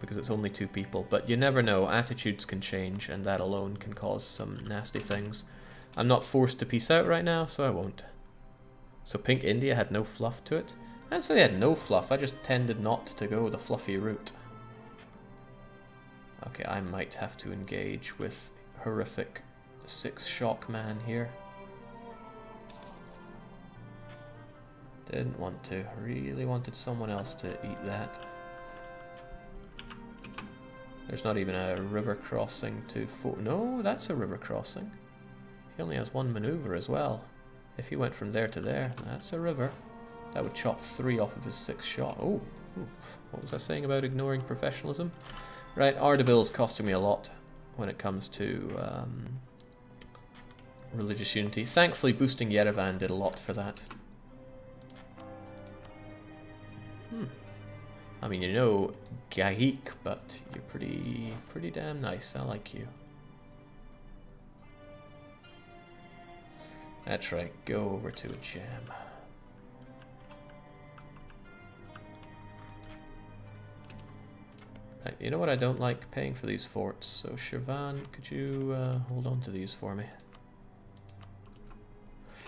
because it's only 2 people. But you never know, attitudes can change, and that alone can cause some nasty things. I'm not forced to peace out right now, so I won't. So Pink India had no fluff to it? I didn't say they had no fluff, I just tended not to go the fluffy route. Okay, I might have to engage with horrific 6 shock man here. Didn't want to. Really wanted someone else to eat that. There's not even a river crossing to... No, that's a river crossing. He only has 1 maneuver as well. If he went from there to there, that's a river. That would chop 3 off of his 6 shot. Oh, what was I saying about ignoring professionalism? Right, Ardebill's costing me a lot when it comes to religious unity. Thankfully, boosting Yerevan did a lot for that. I mean, you know Gaik, but you're pretty damn nice. I like you. That's right, go over to a jam. Right, you know what I don't like? Paying for these forts. So Shirvan, could you hold on to these for me?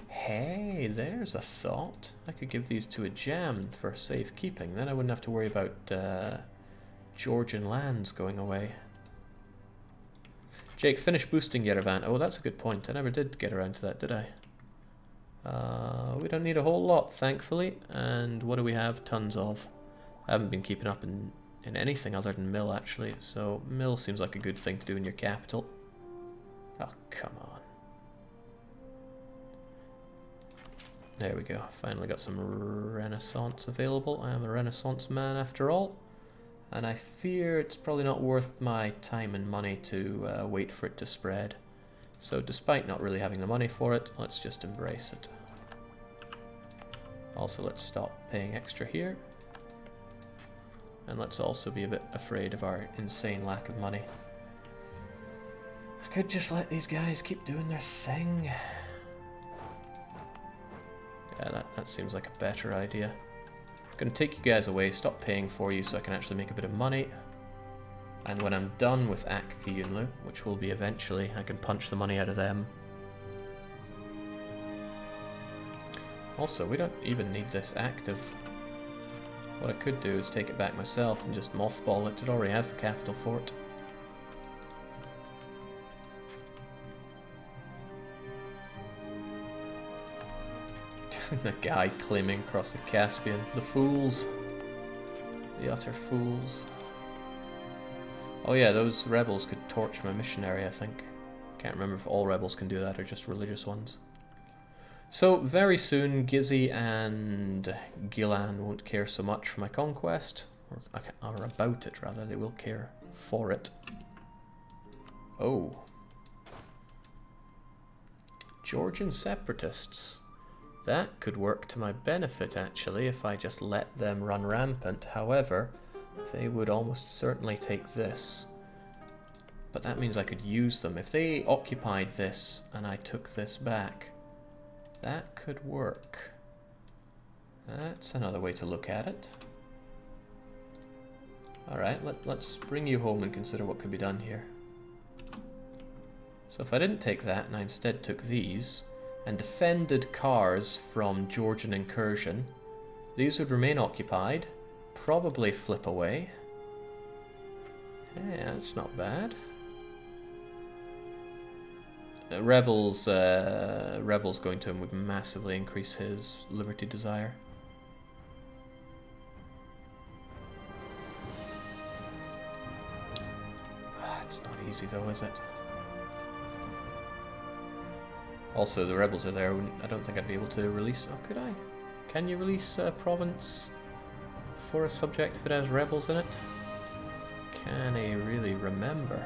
Hey, there's a thought. I could give these to a jam for safekeeping. Then I wouldn't have to worry about Georgian lands going away. Jake, finish boosting Yerevan. Oh, that's a good point. I never did get around to that, did I? We don't need a whole lot, thankfully. And what do we have? Tons of. I haven't been keeping up in anything other than mill, actually. So mill seems like a good thing to do in your capital. Oh, come on. There we go. Finally got some Renaissance available. I am a Renaissance man after all. And I fear it's probably not worth my time and money to wait for it to spread. So despite not really having the money for it, let's just embrace it. Also, let's stop paying extra here. And let's also be a bit afraid of our insane lack of money. I could just let these guys keep doing their thing. Yeah, that seems like a better idea. I'm going to take you guys away, stop paying for you so I can actually make a bit of money. And when I'm done with Akkayunlu, which will be eventually, I can punch the money out of them. Also, we don't even need this active. What I could do is take it back myself and just mothball it. It already has the capital fort. The guy claiming across the Caspian. The fools. The utter fools. Oh yeah, those rebels could torch my missionary, I think. Can't remember if all rebels can do that or just religious ones. So very soon Gizzy and Gilan won't care so much for my conquest. Or about it rather, they will care for it. Oh. Georgian separatists. That could work to my benefit, actually, if I just let them run rampant. However, they would almost certainly take this. But that means I could use them. If they occupied this and I took this back, that could work. That's another way to look at it. Alright, let's bring you home and consider what could be done here. So if I didn't take that and I instead took these and defended Kars from Georgian incursion, these would remain occupied, probably flip away. Yeah, that's not bad. Rebels going to him would massively increase his liberty desire. It's not easy though, is it? Also, the rebels are there. I don't think I'd be able to release... Oh, could I? Can you release a province for a subject if it has rebels in it? Can I really remember?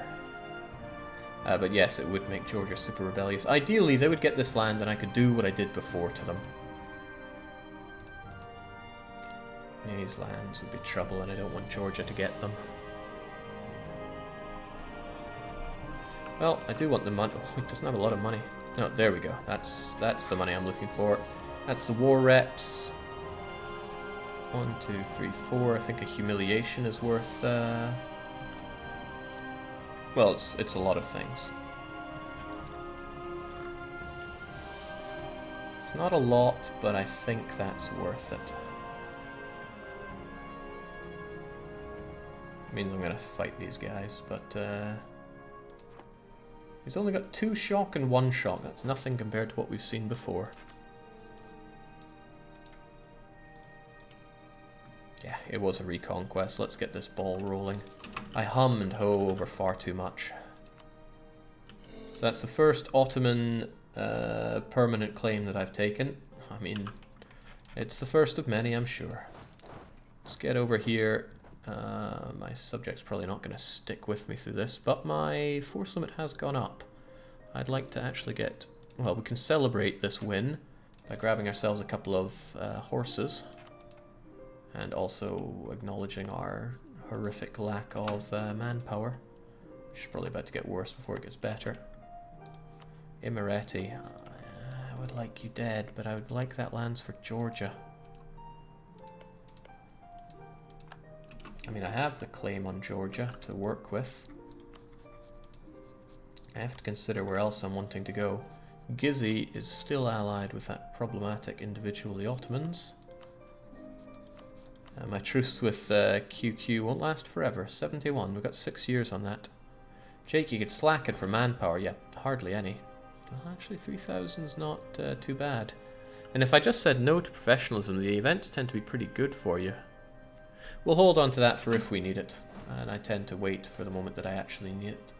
But yes, it would make Georgia super rebellious. Ideally, they would get this land and I could do what I did before to them. These lands would be trouble and I don't want Georgia to get them. Well, I do want the money. Oh, it doesn't have a lot of money. No, there we go. That's the money I'm looking for. That's the war reps. 1, 2, 3, 4. I think a humiliation is worth Well, it's a lot of things. It's not a lot, but I think that's worth it. Means I'm gonna fight these guys, but he's only got 2 shock and 1 shock. That's nothing compared to what we've seen before. Yeah, it was a reconquest. Let's get this ball rolling. I hum and ho over far too much. So that's the first Ottoman permanent claim that I've taken. I mean, it's the first of many, I'm sure. Let's get over here. My subject's probably not going to stick with me through this, but my force limit has gone up. I'd like to actually get... Well, we can celebrate this win by grabbing ourselves a couple of horses. And also acknowledging our horrific lack of manpower. Which is probably about to get worse before it gets better. Imereti. I would like you dead, but I would like that lands for Georgia. I mean, I have the claim on Georgia to work with. I have to consider where else I'm wanting to go. Gizzi is still allied with that problematic individual, the Ottomans. My truce with QQ won't last forever. 71, we've got 6 years on that. Jake, you could slack it for manpower, yeah, hardly any. Well, actually 3,000 is not too bad. And if I just said no to professionalism, the events tend to be pretty good for you. We'll hold on to that for if we need it, and I tend to wait for the moment that I actually need it.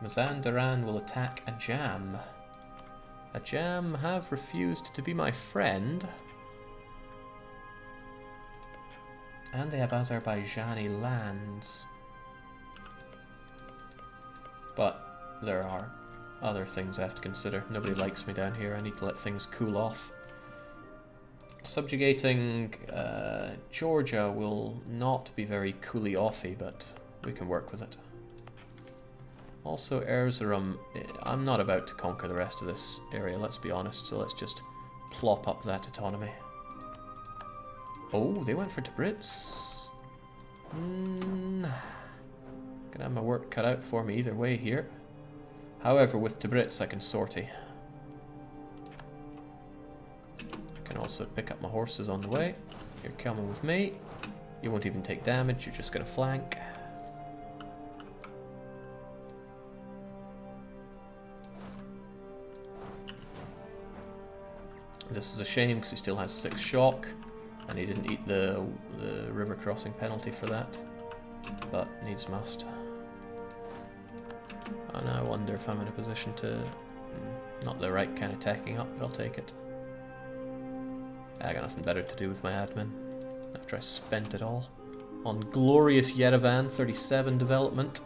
Mazandaran will attack Ajam. Ajam have refused to be my friend. And they have Azerbaijani lands. But there are other things I have to consider. Nobody likes me down here. I need to let things cool off. Subjugating Georgia will not be very cooly-offy, but we can work with it. Also, Erzurum, I'm not about to conquer the rest of this area, let's be honest, so let's just plop up that autonomy. Oh, they went for Tabriz. Gonna have my work cut out for me either way here. However, with Tabriz I can sortie. I can also pick up my horses on the way. You're coming with me. You won't even take damage, you're just gonna flank. This is a shame because he still has 6 shock and he didn't eat the river crossing penalty for that, but needs must. And I wonder if I'm in a position to... not the right kind of tacking up, but I'll take it. I got nothing better to do with my admin after I spent it all on glorious Yerevan 37 development.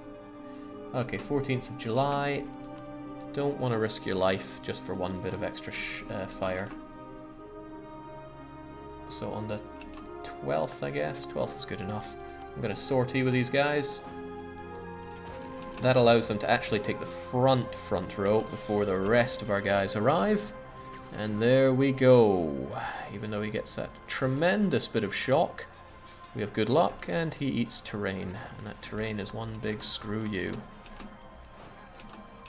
Okay, 14th of July. Don't want to risk your life just for one bit of extra fire. So on the 12th, I guess. 12th is good enough. I'm going to sortie with these guys. That allows them to actually take the front row before the rest of our guys arrive. And there we go. Even though he gets that tremendous bit of shock, we have good luck, and he eats terrain. And that terrain is one big screw you.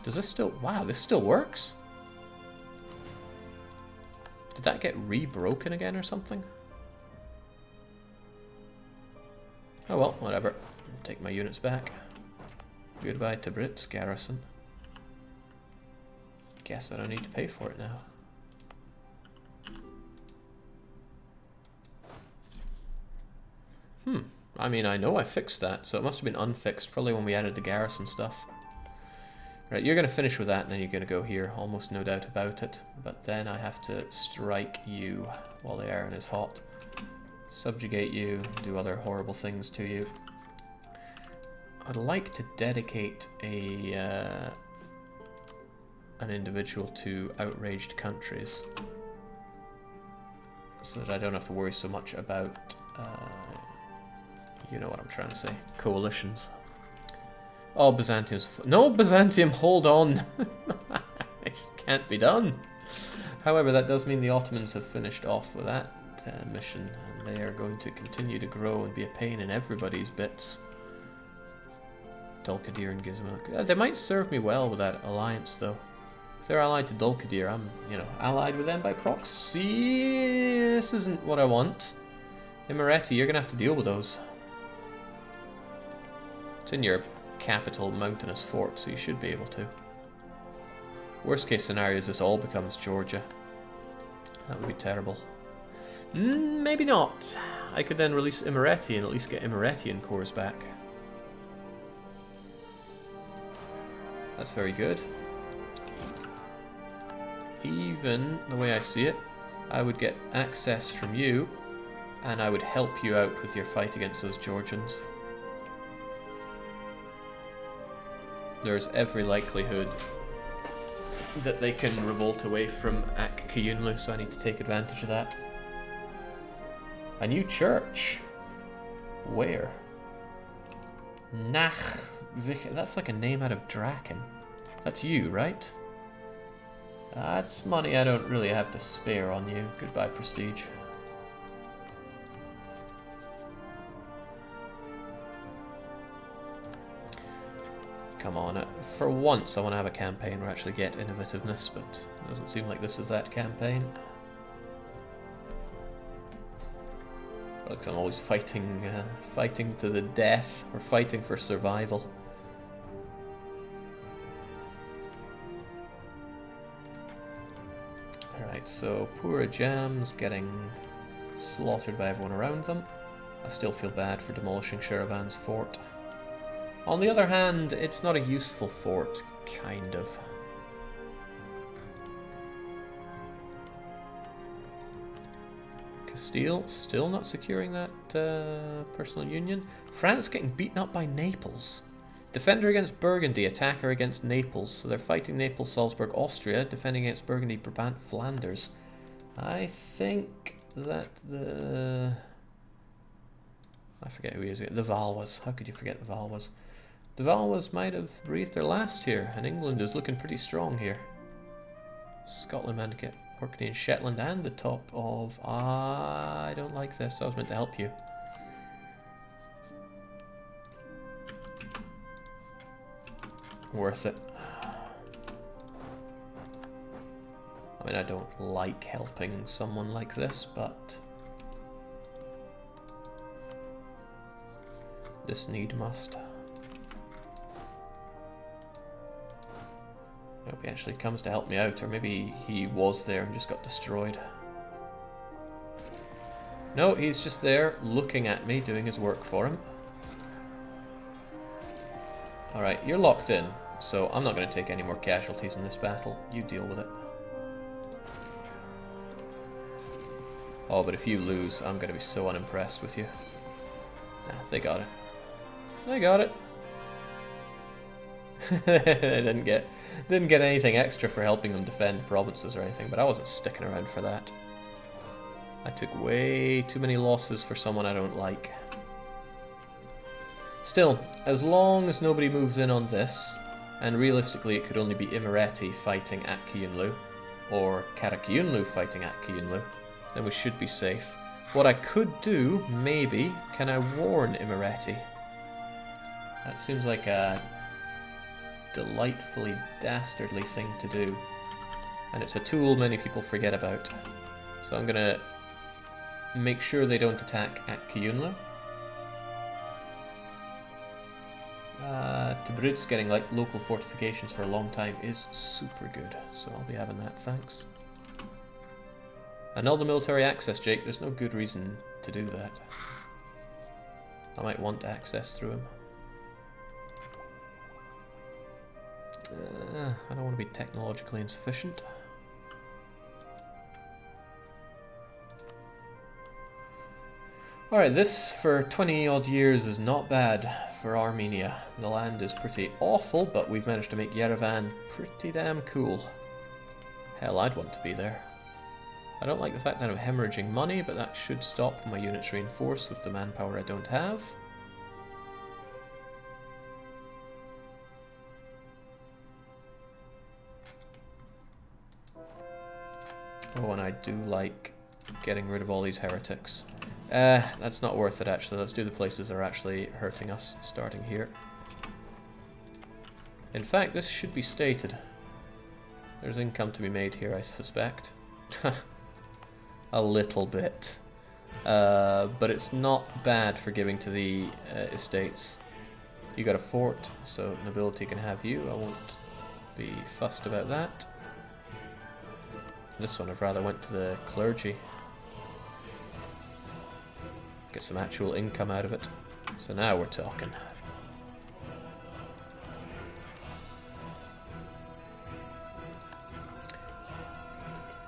Does this still... Wow, this still works? Did that get re-broken again or something? Oh well, whatever. Take my units back. Goodbye to Brits garrison. Guess I don't need to pay for it now. I mean, I know I fixed that, so it must have been unfixed, probably when we added the garrison stuff. Right, you're going to finish with that, and then you're going to go here, almost no doubt about it. But then I have to strike you while the iron is hot. Subjugate you, do other horrible things to you. I'd like to dedicate an individual to outraged countries, so that I don't have to worry so much about, you know what I'm trying to say, coalitions. Oh, Byzantium's... No, Byzantium, hold on! It just can't be done. However, that does mean the Ottomans have finished off with that mission, and they are going to continue to grow and be a pain in everybody's bits. Dulkadir and Gizmo. They might serve me well with that alliance, though. If they're allied to Dulkadir, I'm, you know, allied with them by proxy. This isn't what I want. Imereti, you're going to have to deal with those. It's in your capital mountainous fort, so you should be able to. Worst case scenario is this all becomes Georgia. That would be terrible. Maybe not. I could then release Imereti and at least get Imeretian cores back. That's very good. Even the way I see it, I would get access from you, and I would help you out with your fight against those Georgians. There's every likelihood that they can revolt away from Ak-Kiyunlu, so I need to take advantage of that. A new church? Where? That's like a name out of Draken. That's you, right? That's money I don't really have to spare on you. Goodbye, prestige. Come on, for once I want to have a campaign where I actually get innovativeness, but it doesn't seem like this is that campaign. Looks like I'm always fighting, fighting to the death, or fighting for survival. Alright, so Pura Jam's getting slaughtered by everyone around them. I still feel bad for demolishing Sheravan's fort. On the other hand, it's not a useful fort, kind of. Castile, still not securing that personal union. France getting beaten up by Naples. Defender against Burgundy, attacker against Naples. So they're fighting Naples, Salzburg, Austria, defending against Burgundy, Brabant, Flanders. I think that the... I forget who he is. The Valois. How could you forget the Valois? The Valois might have breathed their last here, and England is looking pretty strong here. Scotland managed to get Orkney and Shetland and the top of... I don't like this. I was meant to help you. Worth it. I mean, I don't like helping someone like this, but... this need must. I hope he actually comes to help me out, or maybe he was there and just got destroyed. No, he's just there looking at me, doing his work for him. Alright, you're locked in, so I'm not going to take any more casualties in this battle. You deal with it. Oh, but if you lose, I'm going to be so unimpressed with you. Nah, they got it. They got it. They didn't get anything extra for helping them defend provinces or anything, but I wasn't sticking around for that. I took way too many losses for someone I don't like. Still, as long as nobody moves in on this, and realistically it could only be Imereti fighting Ak-Kiyunlu, or Karakyunlu fighting Ak-Kiyunlu, then we should be safe. What I could do, maybe, can I warn Imereti? That seems like a delightfully dastardly thing to do. And it's a tool many people forget about. So I'm gonna make sure they don't attack Ak-Kiyunlu. Tabrit's getting like local fortifications for a long time is super good, so I'll be having that, thanks. Annul the military access, Jake. There's no good reason to do that. I might want access through him. I don't want to be technologically insufficient. Alright, this for 20 odd years is not bad for Armenia. The land is pretty awful, but we've managed to make Yerevan pretty damn cool. Hell, I'd want to be there. I don't like the fact that I'm hemorrhaging money, but that should stop when my units reinforce with the manpower I don't have. Oh, and I do like getting rid of all these heretics. That's not worth it actually. Let's do the places that are actually hurting us, starting here. In fact, this should be stated. There's income to be made here, I suspect. A little bit. But it's not bad for giving to the estates. You got a fort, so nobility can have you. I won't be fussed about that. This one I'd rather went to the clergy. Get some actual income out of it. So now we're talking.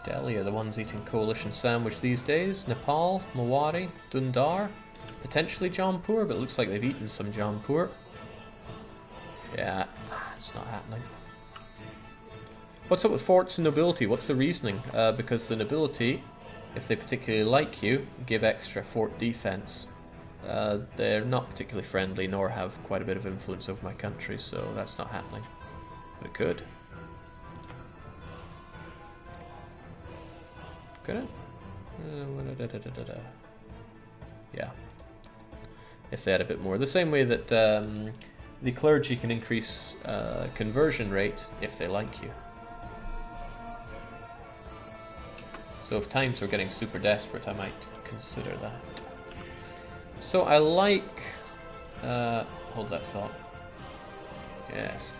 Delhi are the ones eating coalition sandwich these days. Nepal, Mewari, Dundar, potentially Jaunpur, but it looks like they've eaten some Jaunpur. Yeah, it's not happening. What's up with forts and nobility? What's the reasoning? Because the nobility, if they particularly like you, give extra fort defense. They're not particularly friendly, nor have quite a bit of influence over my country, so that's not happening. But it could. Could it? Yeah. If they had a bit more. The same way that the clergy can increase conversion rate if they like you. So if times were getting super desperate, I might consider that. So I like... hold that thought. Yes.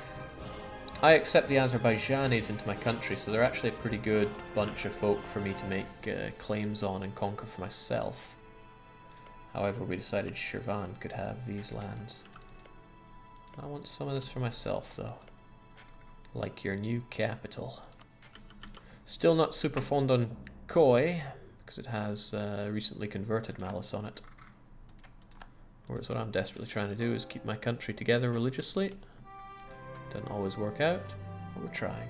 I accept the Azerbaijanis into my country, so they're actually a pretty good bunch of folk for me to make claims on and conquer for myself. However, we decided Shirvan could have these lands. I want some of this for myself, though. Like your new capital. Still not super fond on Khoi, because it has recently converted malice on it. Whereas what I'm desperately trying to do is keep my country together religiously. Doesn't always work out, but we're trying.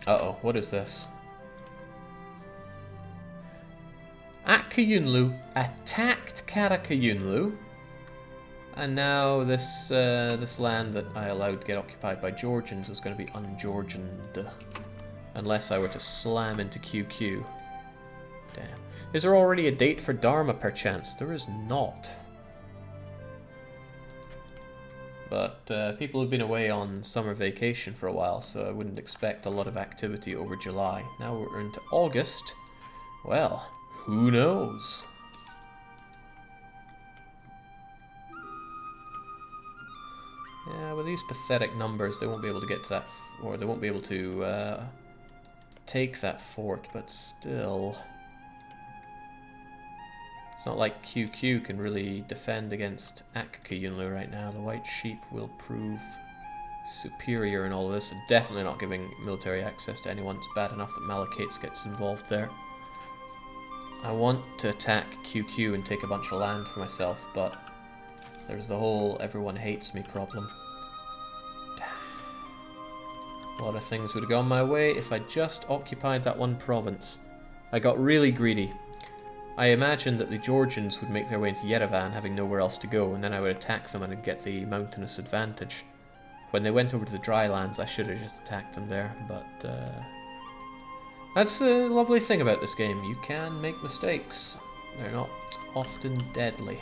Uh-oh, what is this? Akkayunlu attacked Karakayunlu, and now this this land that I allowed to get occupied by Georgians is going to be un-Georgianed, unless I were to slam into QQ. Damn. Is there already a date for Dharma, perchance? There is not. But people have been away on summer vacation for a while, so I wouldn't expect a lot of activity over July. Now we're into August. Well, who knows? Yeah, with these pathetic numbers, they won't be able to get to that, or they won't be able to take that fort, but still... It's not like QQ can really defend against Akkayunlu right now. The white sheep will prove superior in all of this. Definitely not giving military access to anyone. It's bad enough that Malakates gets involved there. I want to attack QQ and take a bunch of land for myself, but there's the whole everyone hates me problem. A lot of things would have gone my way if I just occupied that one province. I got really greedy. I imagined that the Georgians would make their way into Yerevan, having nowhere else to go, and then I would attack them and I'd get the mountainous advantage. When they went over to the dry lands, I should have just attacked them there, but that's the lovely thing about this game. You can make mistakes. They're not often deadly.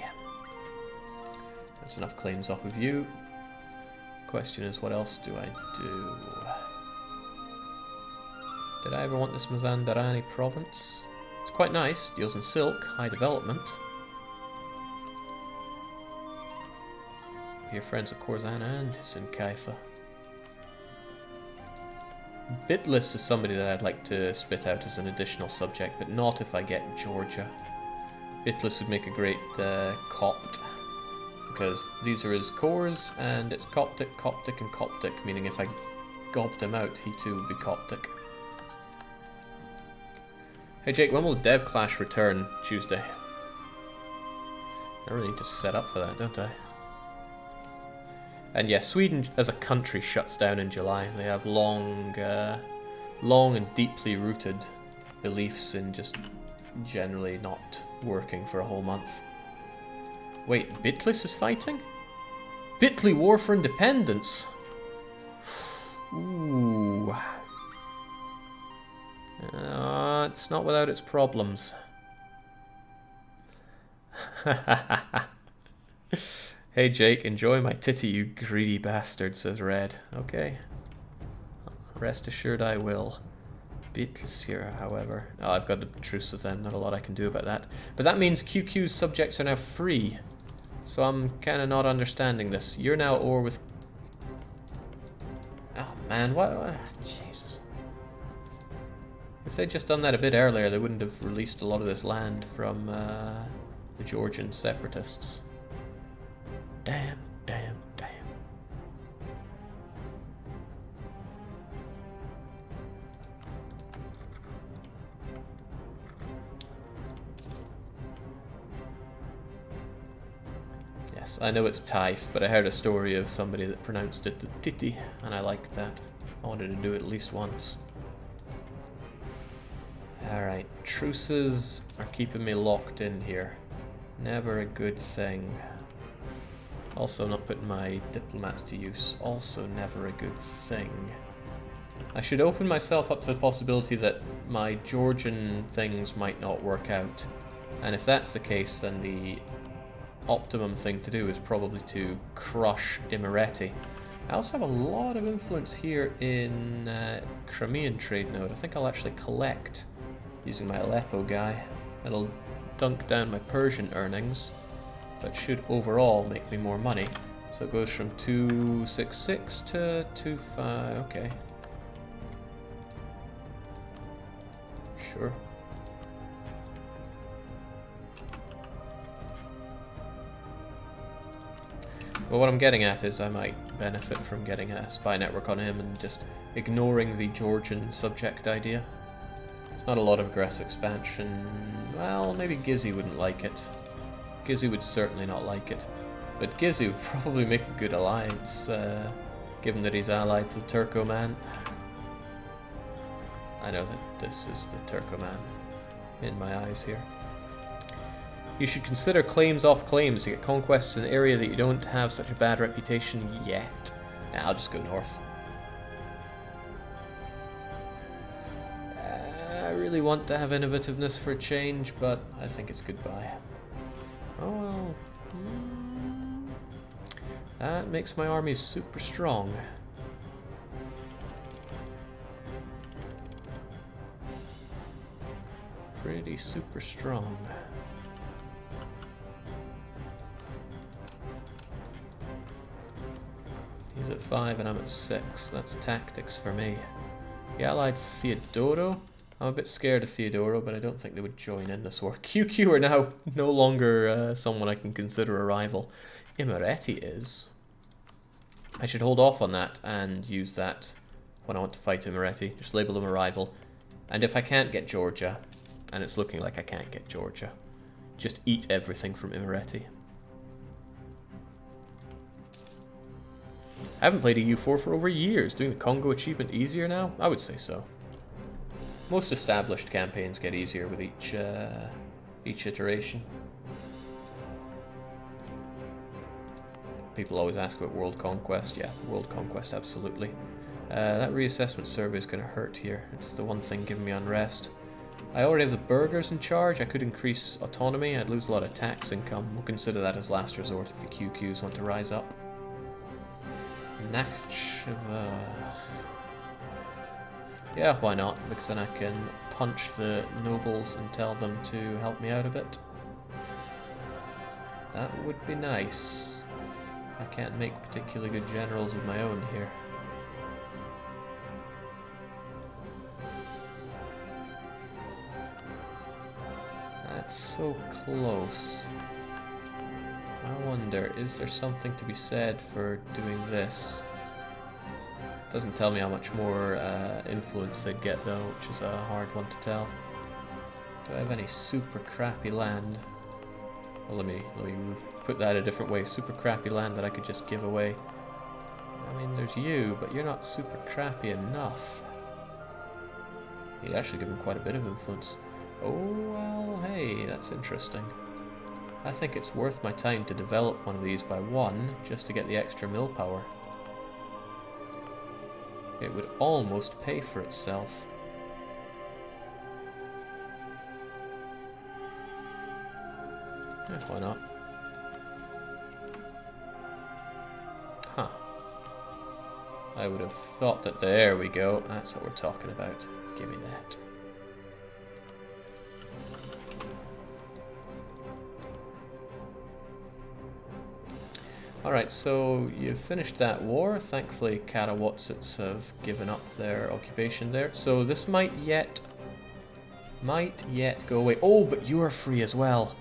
That's enough claims off of you. Question is, what else do I do? Did I ever want this Mazandarani province? It's quite nice, deals in silk, high development. Your friends of Khorasan and Sinkaifa. Bitlis is somebody that I'd like to spit out as an additional subject, but not if I get Georgia. Bitlis would make a great Copt, because these are his cores, and it's Coptic, Coptic, and Coptic, meaning if I gobbed him out, he too would be Coptic. Hey Jake, when will Dev Clash return? Tuesday. I really need to set up for that, don't I? And yeah, Sweden as a country shuts down in July. They have long and deeply rooted beliefs in just generally not working for a whole month. Wait, Bitlis is fighting? Bitly War for Independence? Ooh. It's not without its problems. Hey Jake, enjoy my titty, you greedy bastard, says Red. Okay. Rest assured I will. Beatles here, however. Oh, I've got a truce with them, not a lot I can do about that. But that means QQ's subjects are now free. So I'm kind of not understanding this. You're now or with... Oh man, what? Jesus. If they'd just done that a bit earlier, they wouldn't have released a lot of this land from the Georgian separatists. Damn, damn, damn. Yes, I know it's Taif, but I heard a story of somebody that pronounced it the titty, and I liked that. I wanted to do it at least once. Alright, truces are keeping me locked in here. Never a good thing. Also not putting my diplomats to use. Also never a good thing. I should open myself up to the possibility that my Georgian things might not work out. And if that's the case, then the optimum thing to do is probably to crush Imereti. I also have a lot of influence here in Crimean trade node. I think I'll actually collect using my Aleppo guy. It'll dunk down my Persian earnings, but should overall make me more money. So it goes from 266 to 25. Okay. Sure. Well, what I'm getting at is I might benefit from getting a spy network on him and just ignoring the Georgian subject idea. It's not a lot of aggressive expansion. Well, maybe Gizzy wouldn't like it. Gizzy would certainly not like it. But Gizzy would probably make a good alliance, given that he's allied to the Turkoman. I know that this is the Turkoman in my eyes here. You should consider claims off claims to get conquests in an area that you don't have such a bad reputation yet. Nah, I'll just go north. I really want to have innovativeness for a change, but I think it's goodbye. Oh well. That makes my armies super strong. Pretty super strong. He's at 5 and I'm at 6. That's tactics for me. He allied Theodoro. I'm a bit scared of Theodoro, but I don't think they would join in this war. QQ are now no longer someone I can consider a rival. Imereti is. I should hold off on that and use that when I want to fight Imereti. Just label them a rival. And if I can't get Georgia, and it's looking like I can't get Georgia, just eat everything from Imereti. I haven't played EU4 for over years. Doing the Congo achievement easier now? I would say so. Most established campaigns get easier with each iteration. People always ask about World Conquest. Yeah, World Conquest, absolutely. That reassessment survey is going to hurt here. It's the one thing giving me unrest. I already have the burghers in charge. I could increase autonomy. I'd lose a lot of tax income. We'll consider that as last resort if the QQs want to rise up. Nakhchiva. Yeah, why not? Because then I can punch the nobles and tell them to help me out a bit. That would be nice. I can't make particularly good generals of my own here. That's so close. I wonder, is there something to be said for doing this? Doesn't tell me how much more influence they'd get though, which is a hard one to tell. Do I have any super crappy land? Well, let me put that a different way. Super crappy land that I could just give away. I mean, there's you, but you're not super crappy enough. You'd actually give them quite a bit of influence. Oh, well, hey, that's interesting. I think it's worth my time to develop one of these by 1, just to get the extra mill power. It would almost pay for itself. Yeah, why not? Huh. I would have thought that... There we go. That's what we're talking about. Give me that. Alright, so you've finished that war. Thankfully, Karawatsits have given up their occupation there. So this might yet go away. Oh, but you are free as well.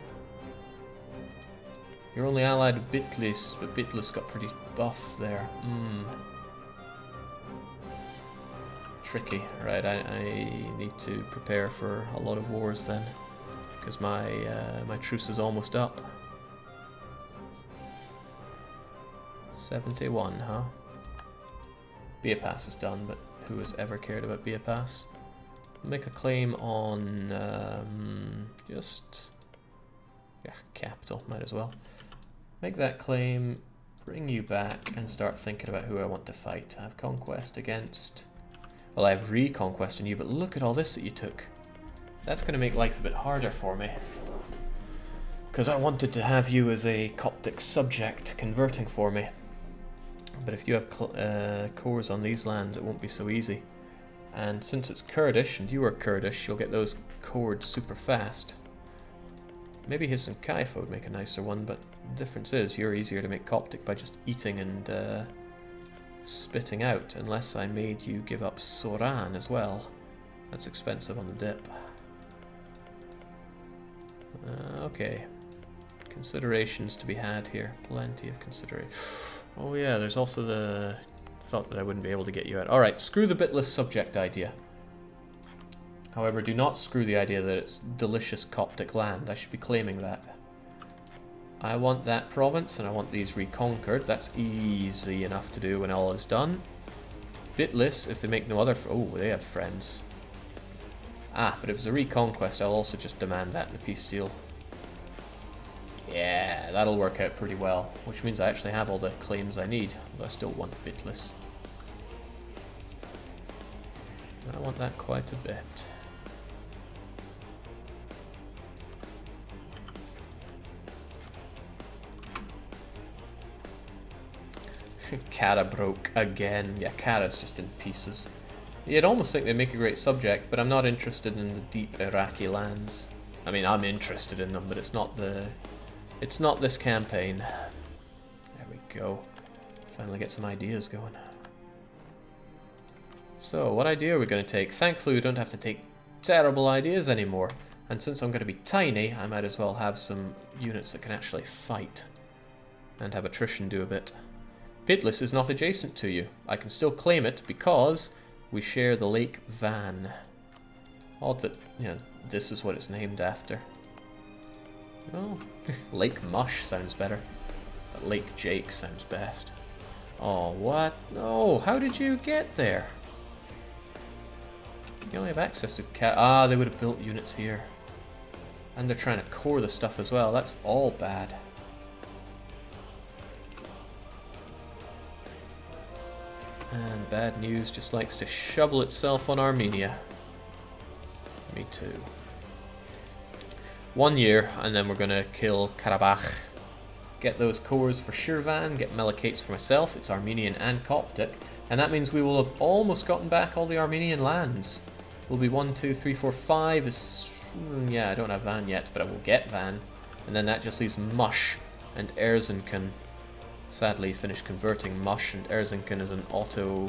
You're only allied to Bitlis, but Bitlis got pretty buff there. Tricky. Right, I need to prepare for a lot of wars then, because my truce is almost up. 71, huh? Beapass is done, but who has ever cared about Beapass? Make a claim on capital, might as well. Make that claim, bring you back, and start thinking about who I want to fight. I have conquest against... Well, I have reconquest on you, but look at all this that you took. That's going to make life a bit harder for me. Because I wanted to have you as a Coptic subject converting for me. But if you have cores on these lands, it won't be so easy. And since it's Kurdish, and you are Kurdish, you'll get those cored super fast. Maybe Hiss and Kaifa would make a nicer one, but the difference is you're easier to make Coptic by just eating and spitting out, unless I made you give up Soran as well. That's expensive on the dip. Okay. Considerations to be had here. Plenty of consideration. Oh yeah, there's also the thought that I wouldn't be able to get you out. Alright, screw the bitless subject idea. However, do not screw the idea that it's delicious Coptic land. I should be claiming that. I want that province, and I want these reconquered. That's easy enough to do when all is done. Bitless, if they make no other... Oh, they have friends. Ah, but if it's a reconquest, I'll also just demand that in a peace deal. Yeah, that'll work out pretty well, which means I actually have all the claims I need, although I still want bitless. I want that quite a bit. Kara broke again. Yeah, Kara's just in pieces. You'd almost think they'd make a great subject, but I'm not interested in the deep Iraqi lands. I mean, I'm interested in them, but it's not this campaign. There we go. Finally get some ideas going. So, what idea are we going to take? Thankfully, we don't have to take terrible ideas anymore. And since I'm going to be tiny, I might as well have some units that can actually fight. And have attrition do a bit. Bitless is not adjacent to you. I can still claim it because we share the Lake Van. Odd that, you know, this is what it's named after. Oh, Lake Mush sounds better. But Lake Jake sounds best. Oh, what? No, how did you get there? You only have access to Ah, they would have built units here. And they're trying to core the stuff as well. That's all bad. And bad news just likes to shovel itself on Armenia. Me too. 1 year, and then we're going to kill Karabakh. Get those cores for Shirvan, get Melekates for myself. It's Armenian and Coptic. And that means we will have almost gotten back all the Armenian lands. We'll be 1, 2, 3, 4, 5. Yeah, I don't have Van yet, but I will get Van. And then that just leaves Mush and Erzincan. Sadly, finished converting Mush, and Erzincan is an auto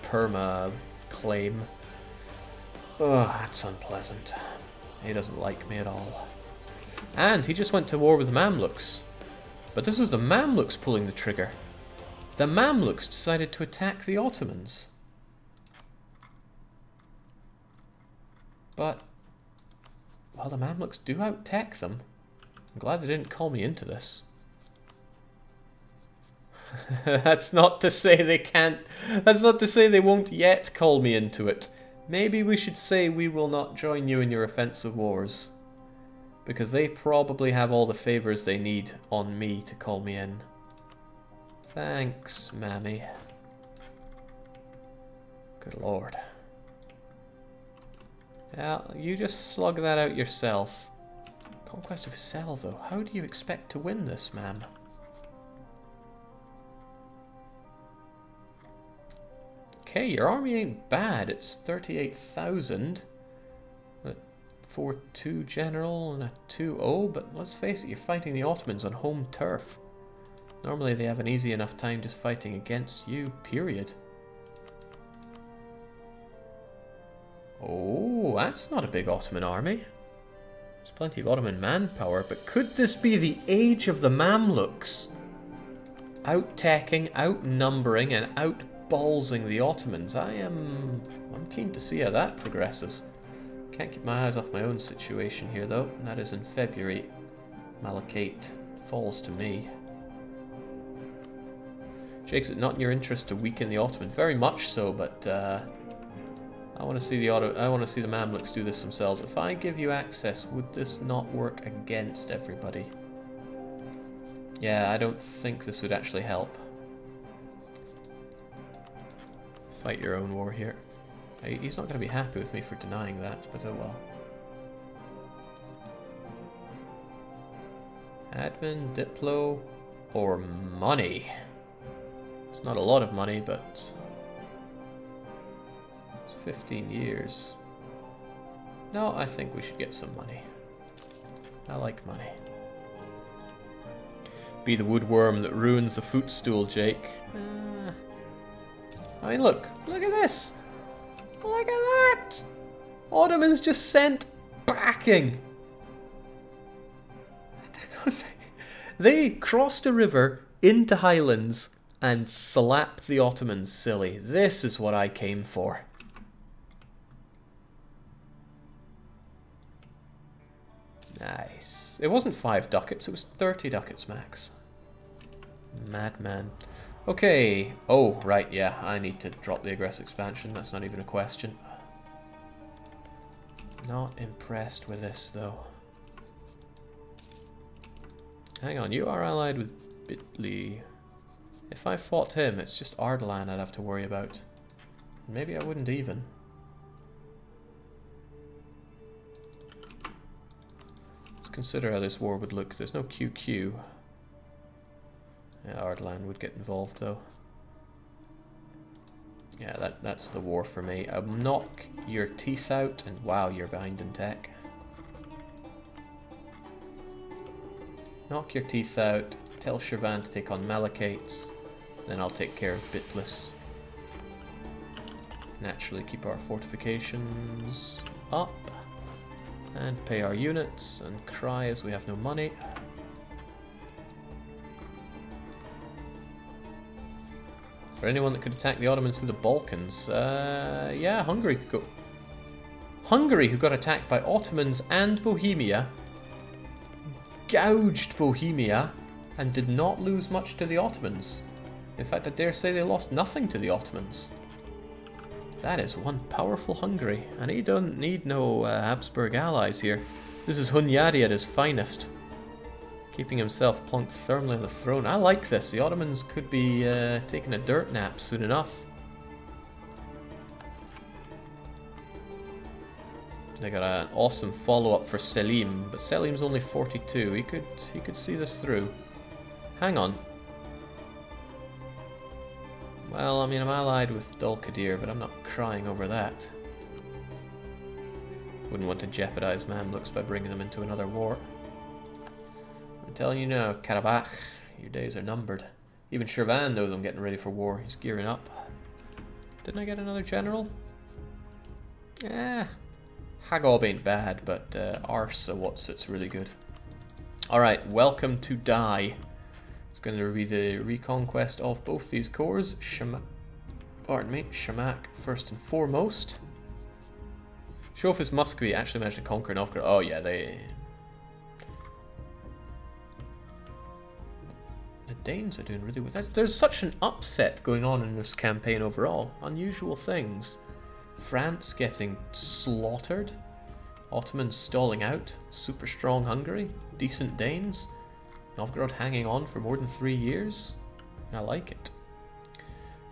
perma claim. Oh, that's unpleasant. He doesn't like me at all. And he just went to war with the Mamluks. But this is the Mamluks pulling the trigger. The Mamluks decided to attack the Ottomans. But, well, the Mamluks do out-tech them. I'm glad they didn't call me into this. That's not to say they can't... That's not to say they won't yet call me into it. Maybe we should say we will not join you in your offensive wars. Because they probably have all the favours they need on me to call me in. Thanks, Mammy. Good lord. Yeah, you just slug that out yourself. Conquest of Cell, though. How do you expect to win this, ma'am? Okay, your army ain't bad. It's 38,000. A 4-2 general and a 2-0, but let's face it, you're fighting the Ottomans on home turf. Normally they have an easy enough time just fighting against you, period. Oh, that's not a big Ottoman army. There's plenty of Ottoman manpower, but could this be the age of the Mamluks? Out-teching, outnumbering, and out-ballsing the Ottomans. I'm keen to see how that progresses. Can't keep my eyes off my own situation here, though. And that is in February. Malachite falls to me. Jake, is it not in your interest to weaken the Ottomans? Very much so, but I want to see the Mamluks do this themselves. If I give you access, would this not work against everybody? Yeah, I don't think this would actually help. Fight your own war here. He's not going to be happy with me for denying that, but oh well. Admin, Diplo, or money. It's not a lot of money, but it's 15 years. No, I think we should get some money. I like money. Be the woodworm that ruins the footstool, Jake. I mean, look at this. Look at that. Ottomans just sent backing. They crossed a river into Highlands and slapped the Ottomans silly. This is what I came for. Nice. It wasn't 5 ducats, it was 30 ducats max. Madman. Okay. Oh, right, yeah. I need to drop the aggressive expansion. That's not even a question. Not impressed with this, though. Hang on, you are allied with Bitly. If I fought him, it's just Ardalan I'd have to worry about. Maybe I wouldn't even. Let's consider how this war would look. There's no QQ. Yeah, Ardalan would get involved though. Yeah, that's the war for me. Knock your teeth out, and wow, you're behind in tech. Knock your teeth out, tell Shirvan to take on Malachites, then I'll take care of Bitlis. Naturally keep our fortifications up, and pay our units, and cry as we have no money. For anyone that could attack the Ottomans through the Balkans, yeah, Hungary could go. Hungary, who got attacked by Ottomans and Bohemia, gouged Bohemia, and did not lose much to the Ottomans. In fact, I dare say they lost nothing to the Ottomans. That is one powerful Hungary, and he don't need no Habsburg allies here. This is Hunyadi at his finest. Keeping himself plunked firmly on the throne. I like this. The Ottomans could be taking a dirt nap soon enough. They got an awesome follow-up for Selim, but Selim's only 42. He could see this through. Hang on. Well, I mean, I'm allied with Dulkadir, but I'm not crying over that. Wouldn't want to jeopardize Mamluks by bringing them into another war. I'm telling you now, Karabakh, your days are numbered. Even Shirvan knows I'm getting ready for war. He's gearing up. Didn't I get another general? Yeah. Hagob ain't bad, but Arsa Watsit's really good. Alright, welcome to Die. It's going to be the reconquest of both these cores. Shamak first and foremost. Show if his Muscovy actually managed to conquer Novgorod. Oh yeah, the Danes are doing really well. There's such an upset going on in this campaign overall. Unusual things. France getting slaughtered. Ottomans stalling out. Super strong Hungary. Decent Danes. Novgorod hanging on for more than 3 years. I like it.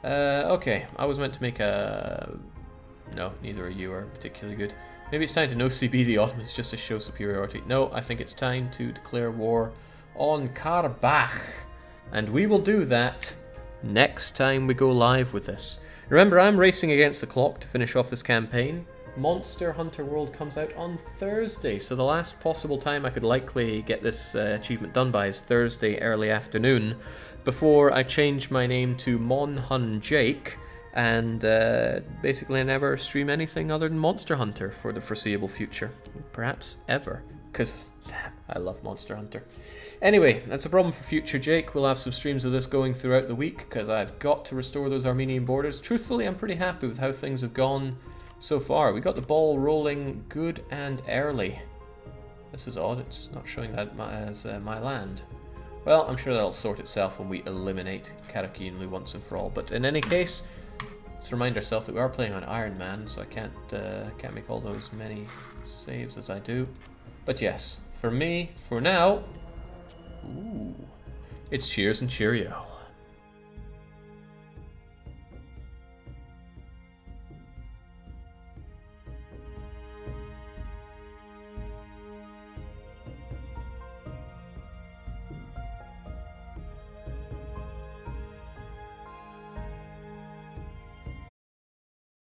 Okay, I was meant to make a... No, neither of you are particularly good. Maybe it's time to no CB the Ottomans just to show superiority. No, I think it's time to declare war on Karabakh. And we will do that next time we go live with this. Remember, I'm racing against the clock to finish off this campaign. Monster Hunter World comes out on Thursday, so the last possible time I could likely get this achievement done by is Thursday early afternoon, before I change my name to Monhun Jake, and basically I never stream anything other than Monster Hunter for the foreseeable future. Perhaps ever, because I love Monster Hunter. Anyway, that's a problem for future Jake. We'll have some streams of this going throughout the week, because I've got to restore those Armenian borders. Truthfully, I'm pretty happy with how things have gone so far. We got the ball rolling good and early. This is odd, it's not showing that as my land. Well, I'm sure that'll sort itself when we eliminate Karakiinlu once and for all. But in any case, let's remind ourselves that we are playing on Iron Man, so I can't make all those many saves as I do. But yes, for me, for now, ooh, it's cheers and cheerio.